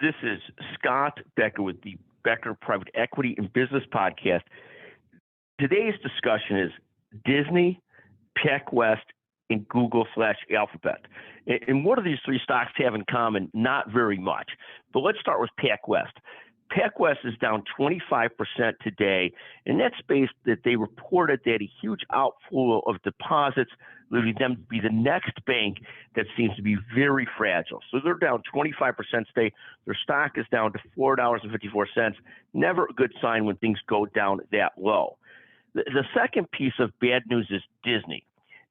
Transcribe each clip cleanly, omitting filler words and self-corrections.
This is Scott Becker with the Becker Private Equity and Business Podcast. Today's discussion is Disney, PacWest, and Google/Alphabet. And what do these three stocks have in common? Not very much. But let's start with PacWest. PacWest is down 25% today, and that's based that they reported they had a huge outflow of deposits, leaving them to be the next bank that seems to be very fragile. So they're down 25% today. Their stock is down to $4.54. Never a good sign when things go down that low. The second piece of bad news is Disney.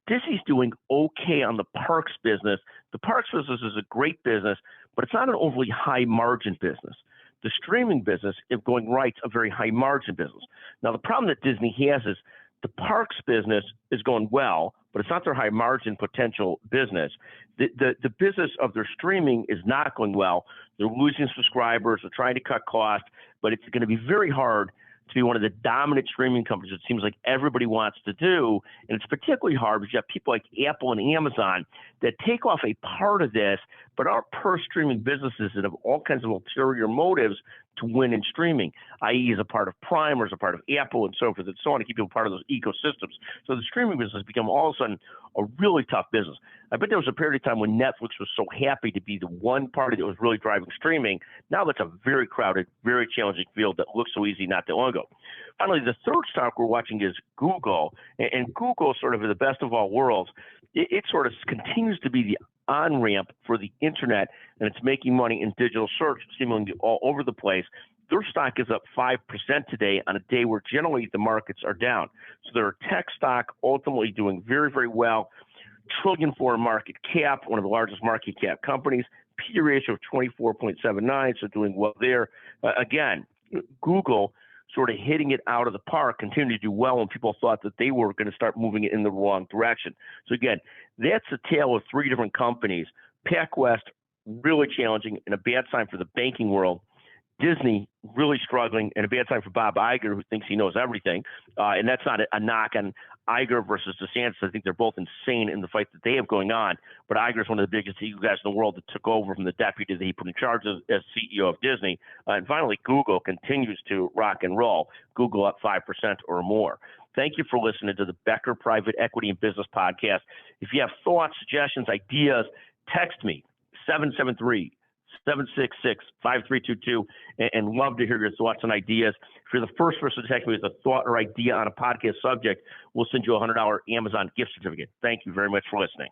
Disney's doing okay on the parks business. The parks business is a great business, but it's not an overly high margin business. The streaming business, if going right, a very high margin business. Now, the problem that Disney has is the parks business is going well, but it's not their high margin potential business. The business of their streaming is not going well. They're losing subscribers. They're trying to cut costs, but it's going to be very hard to be one of the dominant streaming companies it seems like everybody wants to do. And it's particularly hard because you have people like Apple and Amazon that take off a part of this, but are per streaming businesses that have all kinds of ulterior motives to win in streaming, i.e. as a part of Prime or as a part of Apple and so forth and so on to keep people part of those ecosystems. So the streaming business has become all of a sudden a really tough business. I bet there was a period of time when Netflix was so happy to be the one party that was really driving streaming. Now that's a very crowded, very challenging field that looked so easy not that long ago. Finally, the third stock we're watching is Google. And Google, sort of the best of all worlds, it sort of continues to be the on-ramp for the internet, and it's making money in digital search seemingly all over the place. Their stock is up 5% today on a day where generally the markets are down. So they're a tech stock ultimately doing very, very well. $1 trillion market cap, one of the largest market cap companies, P/E ratio of 24.79, so doing well there. Again, Google sort of hitting it out of the park, continuing to do well when people thought that they were going to start moving it in the wrong direction. So again, that's a tale of three different companies. PacWest, really challenging and a bad sign for the banking world. Disney, really struggling and a bad sign for Bob Iger, who thinks he knows everything. And that's not a knock on Iger versus DeSantis. I think they're both insane in the fight that they have going on. But Iger is one of the biggest ego guys in the world that took over from the deputy that he put in charge as CEO of Disney. And finally, Google continues to rock and roll. Google up 5% or more. Thank you for listening to the Becker Private Equity and Business Podcast. If you have thoughts, suggestions, ideas, text me, 773-766-5322, and love to hear your thoughts and ideas. If you're the first person to text me with a thought or idea on a podcast subject, we'll send you a $100 Amazon gift certificate. Thank you very much for listening.